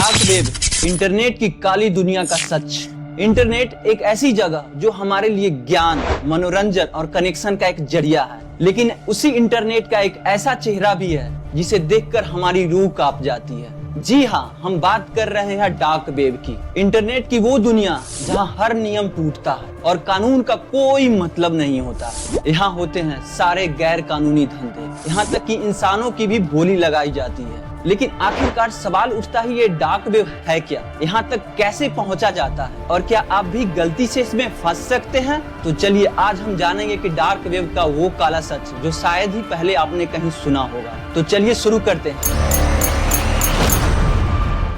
Dark web, internet की काली दुनिया का सच। इंटरनेट एक ऐसी जगह जो हमारे लिए ज्ञान, मनोरंजन और कनेक्शन का एक जरिया है, लेकिन उसी इंटरनेट का एक ऐसा चेहरा भी है जिसे देखकर हमारी रूह कांप जाती है। जी हाँ, हम बात कर रहे हैं डार्क वेब की। इंटरनेट की वो दुनिया जहाँ हर नियम टूटता है और कानून का कोई मतलब नहीं होता। यहाँ होते हैं सारे गैर कानूनी धंधे, यहाँ तक कि इंसानों की भी बोली लगाई जाती है। लेकिन आखिरकार सवाल उठता ही, ये डार्क वेब है क्या? यहाँ तक कैसे पहुँचा जाता है? और क्या आप भी गलती से इसमें फंस सकते हैं? तो चलिए आज हम जानेंगे कि डार्क वेब का वो काला सच जो शायद ही पहले आपने कहीं सुना होगा। तो चलिए शुरू करते हैं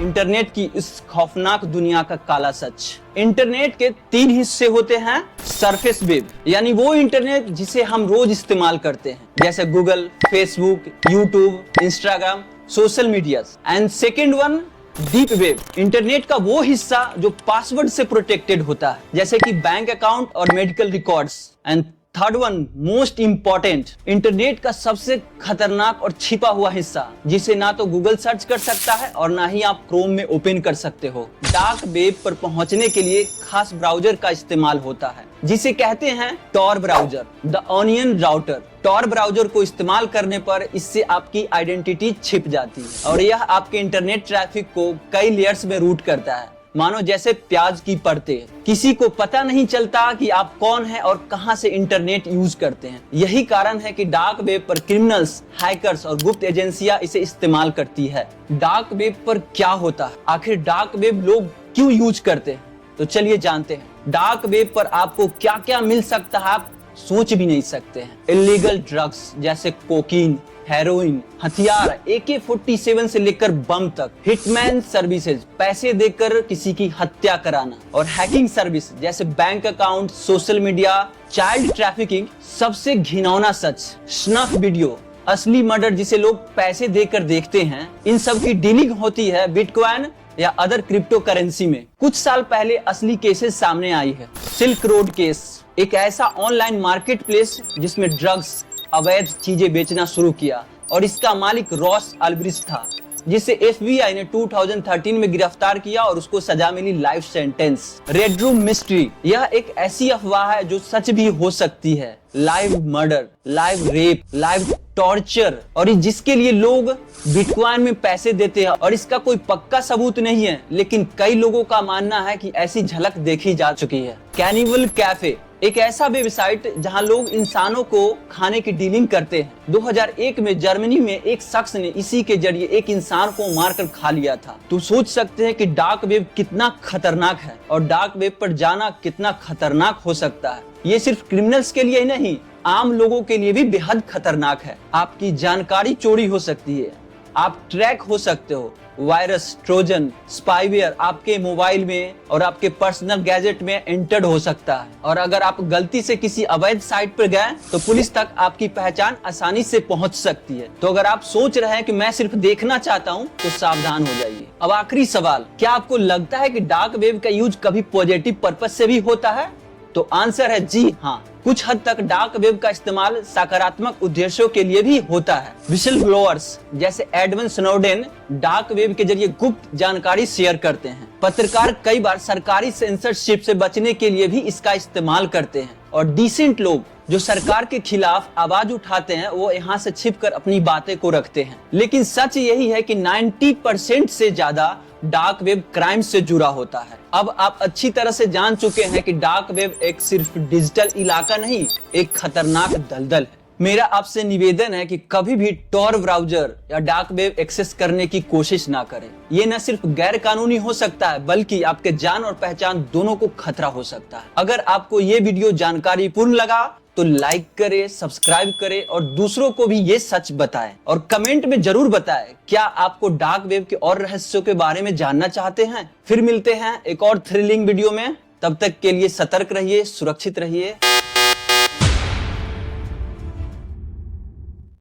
इंटरनेट की इस खौफनाक दुनिया का काला सच। इंटरनेट के 3 हिस्से होते हैं। सरफेस वेब यानी वो इंटरनेट जिसे हम रोज इस्तेमाल करते हैं, जैसे Google, Facebook, YouTube, Instagram, social media. And second one, deep web, internet का वो हिस्सा जो पासवर्ड से प्रोटेक्टेड होता है, जैसे कि बैंक अकाउंट और medical records. And third one, most important, internet का सबसे खतरनाक और छिपा हुआ हिस्सा, जिसे ना तो गूगल सर्च कर सकता है और ना ही आप क्रोम में ओपन कर सकते हो। डार्क वेब पर पहुंचने के लिए खास ब्राउजर का इस्तेमाल होता है, जिसे कहते हैं Tor browser, the onion router. Tor browser को इस्तेमाल करने पर इससे आपकी आइडेंटिटी छिप जाती है और यह आपके इंटरनेट ट्रैफिक को कई लेयर्स में रूट करता है, मानो जैसे प्याज की परतें। किसी को पता नहीं चलता कि आप कौन हैं और कहां से इंटरनेट यूज करते हैं। यही कारण है कि डार्क वेब पर क्रिमिनल्स, हैकर्स और गुप्त एजेंसियां इसे इस्तेमाल करती है। डार्क वेब पर क्या होता है? आखिर डार्क वेब लोग क्यों यूज करते हैं? तो चलिए जानते हैं। डार्क वेब पर आपको क्या क्या मिल सकता है, आप सोच भी नहीं सकते हैं। इलीगल ड्रग्स जैसे कोकीन, हेरोइन, हथियार, AK-47 से लेकर बम तक, हिटमैन सर्विसेज, पैसे देकर किसी की हत्या कराना, और हैकिंग सर्विस जैसे bank account, social media, child trafficking. सबसे घिनौना सच, स्नफ वीडियो, असली मर्डर जिसे लोग पैसे देकर देखते हैं। इन सब की डीलिंग होती है बिटकॉइन या अदर क्रिप्टो करेंसी में। कुछ साल पहले असली केसेस सामने आई है। सिल्क रोड केस, एक ऐसा ऑनलाइन मार्केट प्लेस जिसमें ड्रग्स, अवैध चीजें बेचना शुरू किया, और इसका मालिक रॉस अल्ब्रिज था, जिसे FBI ने 2013 में गिरफ्तार किया और उसको सजा मिली life sentence. Red room mystery, यह एक ऐसी अफवाह है जो सच भी हो सकती है। Live murder, live rape, live torture, और जिसके लिए लोग बिटकॉइन में पैसे देते हैं, और इसका कोई पक्का सबूत नहीं है, लेकिन कई लोगों का मानना है कि ऐसी झलक देखी जा चुकी है। कैनिबल कैफे, एक ऐसा वेबसाइट जहां लोग इंसानों को खाने की डीलिंग करते हैं। 2001 में जर्मनी में एक शख्स ने इसी के जरिए एक इंसान को मारकर खा लिया था। तो सोच सकते हैं कि डार्क वेब कितना खतरनाक है, और डार्क वेब पर जाना कितना खतरनाक हो सकता है। ये सिर्फ क्रिमिनल्स के लिए ही नहीं, आम लोगों के लिए भी बेहद खतरनाक है। आपकी जानकारी चोरी हो सकती है, आप ट्रैक हो सकते हो। वायरस, ट्रोजन, स्पाईवेयर आपके मोबाइल में और आपके पर्सनल गैजेट में एंटर्ड हो सकता है, और अगर आप गलती से किसी अवैध साइट पर गए तो पुलिस तक आपकी पहचान आसानी से पहुंच सकती है। तो अगर आप सोच रहे हैं कि मैं सिर्फ देखना चाहता हूं, तो सावधान हो जाइए। अब आखिरी सवाल, क्या आपको लगता है कि डार्क वेब का यूज कभी पॉजिटिव पर्पस से भी होता है? तो आंसर है जी हाँ। कुछ हद तक डार्क वेब का इस्तेमाल सकारात्मक उद्देश्यों के लिए भी होता है। विशल ब्लोअर्स जैसे एडवर्ड स्नोडेन डार्क वेब के जरिए गुप्त जानकारी शेयर करते हैं। पत्रकार कई बार सरकारी सेंसरशिप से बचने के लिए भी इसका इस्तेमाल करते हैं, और डिसेंट लोग जो सरकार के खिलाफ आवाज उठाते हैं, वो यहाँ से छिपकर अपनी बातें को रखते हैं। लेकिन सच यही है कि 90% से ज्यादा डार्क वेब क्राइम से जुड़ा होता है। अब आप अच्छी तरह से जान चुके हैं कि डार्क वेब एक सिर्फ डिजिटल इलाका नहीं, एक खतरनाक दलदल है। मेरा आपसे निवेदन है कि कभी भी टॉर ब्राउजर या डार्क वेब एक्सेस करने की कोशिश ना करें। ये न सिर्फ गैर कानूनी हो सकता है, बल्कि आपके जान और पहचान दोनों को खतरा हो सकता है। अगर आपको ये वीडियो जानकारी पूर्ण लगा तो लाइक करें, सब्सक्राइब करें और दूसरों को भी ये सच बताएं, और कमेंट में जरूर बताएं क्या आपको डार्क वेब के और रहस्यों के बारे में जानना चाहते हैं। फिर मिलते हैं एक और थ्रिलिंग वीडियो में, तब तक के लिए सतर्क रहिए, सुरक्षित रहिए।